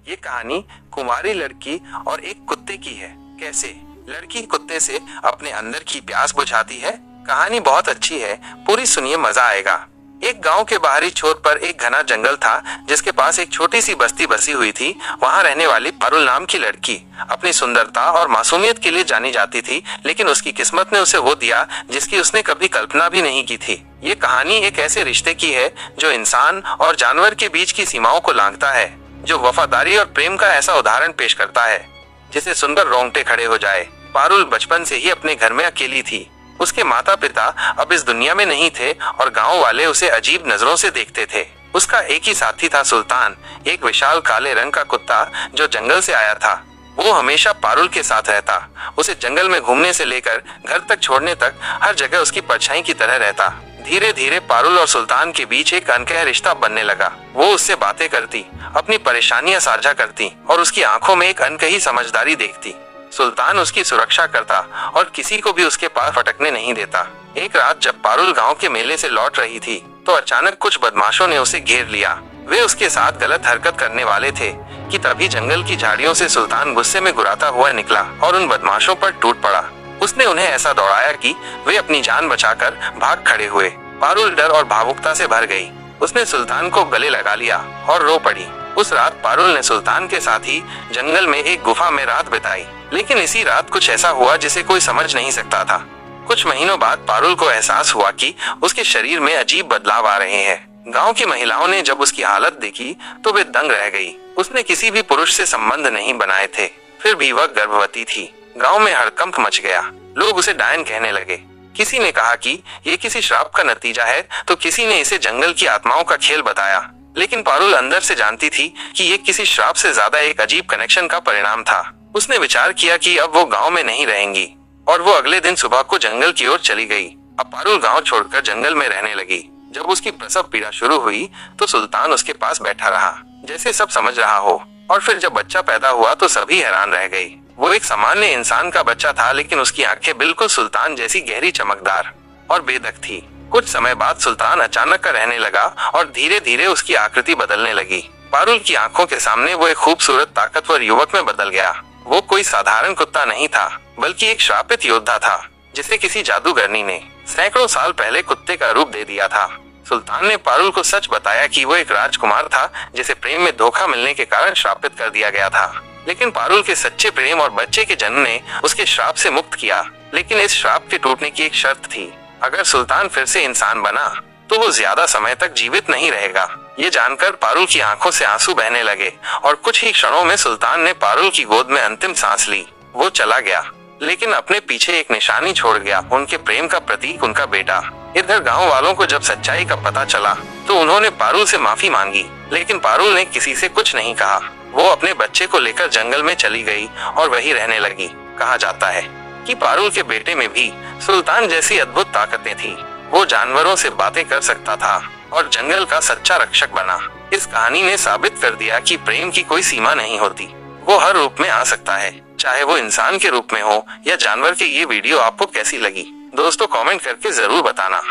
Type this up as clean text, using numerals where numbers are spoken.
ये कहानी कुंवारी लड़की और एक कुत्ते की है। कैसे लड़की कुत्ते से अपने अंदर की प्यास बुझाती है। कहानी बहुत अच्छी है, पूरी सुनिए, मजा आएगा। एक गांव के बाहरी छोर पर एक घना जंगल था जिसके पास एक छोटी सी बस्ती बसी हुई थी। वहां रहने वाली पारुल नाम की लड़की अपनी सुंदरता और मासूमियत के लिए जानी जाती थी, लेकिन उसकी किस्मत ने उसे वो दिया जिसकी उसने कभी कल्पना भी नहीं की थी। ये कहानी एक ऐसे रिश्ते की है जो इंसान और जानवर के बीच की सीमाओं को लांघता है, जो वफादारी और प्रेम का ऐसा उदाहरण पेश करता है जिसे सुनकर रोंगटे खड़े हो जाए। पारुल बचपन से ही अपने घर में अकेली थी। उसके माता पिता अब इस दुनिया में नहीं थे और गांव वाले उसे अजीब नजरों से देखते थे। उसका एक ही साथी था, सुल्तान, एक विशाल काले रंग का कुत्ता जो जंगल से आया था। वो हमेशा पारुल के साथ रहता, उसे जंगल में घूमने से लेकर घर तक छोड़ने तक हर जगह उसकी परछाई की तरह रहता। धीरे धीरे पारुल और सुल्तान के बीच एक अनकह रिश्ता बनने लगा। वो उससे बातें करती, अपनी परेशानियां साझा करती और उसकी आंखों में एक अनकही समझदारी देखती। सुल्तान उसकी सुरक्षा करता और किसी को भी उसके पास फटकने नहीं देता। एक रात जब पारुल गांव के मेले से लौट रही थी तो अचानक कुछ बदमाशों ने उसे घेर लिया। वे उसके साथ गलत हरकत करने वाले थे कि तभी जंगल की झाड़ियों से सुल्तान गुस्से में गुर्राता हुआ निकला और उन बदमाशों पर टूट पड़ा। उसने उन्हें ऐसा दौड़ाया कि वे अपनी जान बचाकर भाग खड़े हुए। पारुल डर और भावुकता से भर गई। उसने सुल्तान को गले लगा लिया और रो पड़ी। उस रात पारुल ने सुल्तान के साथ ही जंगल में एक गुफा में रात बिताई। लेकिन इसी रात कुछ ऐसा हुआ जिसे कोई समझ नहीं सकता था। कुछ महीनों बाद पारुल को एहसास हुआ कि उसके शरीर में अजीब बदलाव आ रहे हैं। गांव की महिलाओं ने जब उसकी हालत देखी तो वे दंग रह गई। उसने किसी भी पुरुष से संबंध नहीं बनाए थे, फिर भी वह गर्भवती थी। गांव में हड़कंप मच गया। लोग उसे डायन कहने लगे। किसी ने कहा कि ये किसी श्राप का नतीजा है, तो किसी ने इसे जंगल की आत्माओं का खेल बताया। लेकिन पारुल अंदर से जानती थी कि ये किसी श्राप से ज्यादा एक अजीब कनेक्शन का परिणाम था। उसने विचार किया कि अब वो गांव में नहीं रहेंगी और वो अगले दिन सुबह को जंगल की ओर चली गई। अब पारुल गांव छोड़कर जंगल में रहने लगी। जब उसकी प्रसव पीड़ा शुरू हुई तो सुल्तान उसके पास बैठा रहा, जैसे सब समझ रहा हो। और फिर जब बच्चा पैदा हुआ तो सभी हैरान रह गई। वो एक सामान्य इंसान का बच्चा था, लेकिन उसकी आंखें बिल्कुल सुल्तान जैसी गहरी, चमकदार और बेधक थी। कुछ समय बाद सुल्तान अचानक का रहने लगा और धीरे धीरे उसकी आकृति बदलने लगी। पारुल की आंखों के सामने वो एक खूबसूरत, ताकतवर युवक में बदल गया। वो कोई साधारण कुत्ता नहीं था, बल्कि एक श्रापित योद्धा था जिसे किसी जादूगरनी ने सैकड़ों साल पहले कुत्ते का रूप दे दिया था। सुल्तान ने पारुल को सच बताया कि वो एक राजकुमार था जिसे प्रेम में धोखा मिलने के कारण श्रापित कर दिया गया था। लेकिन पारुल के सच्चे प्रेम और बच्चे के जन्म ने उसके श्राप से मुक्त किया। लेकिन इस श्राप के टूटने की एक शर्त थी, अगर सुल्तान फिर से इंसान बना तो वो ज्यादा समय तक जीवित नहीं रहेगा। ये जानकर पारुल की आंखों से आंसू बहने लगे और कुछ ही क्षणों में सुल्तान ने पारुल की गोद में अंतिम सांस ली। वो चला गया, लेकिन अपने पीछे एक निशानी छोड़ गया, उनके प्रेम का प्रतीक, उनका बेटा। इधर गांव वालों को जब सच्चाई का पता चला तो उन्होंने पारुल से माफी मांगी, लेकिन पारुल ने किसी से कुछ नहीं कहा। वो अपने बच्चे को लेकर जंगल में चली गई और वहीं रहने लगी। कहा जाता है कि पारुल के बेटे में भी सुल्तान जैसी अद्भुत ताकतें थी। वो जानवरों से बातें कर सकता था और जंगल का सच्चा रक्षक बना। इस कहानी ने साबित कर दिया कि प्रेम की कोई सीमा नहीं होती। वो हर रूप में आ सकता है, चाहे वो इंसान के रूप में हो या जानवर के। ये वीडियो आपको कैसी लगी दोस्तों, कमेंट करके जरूर बताना।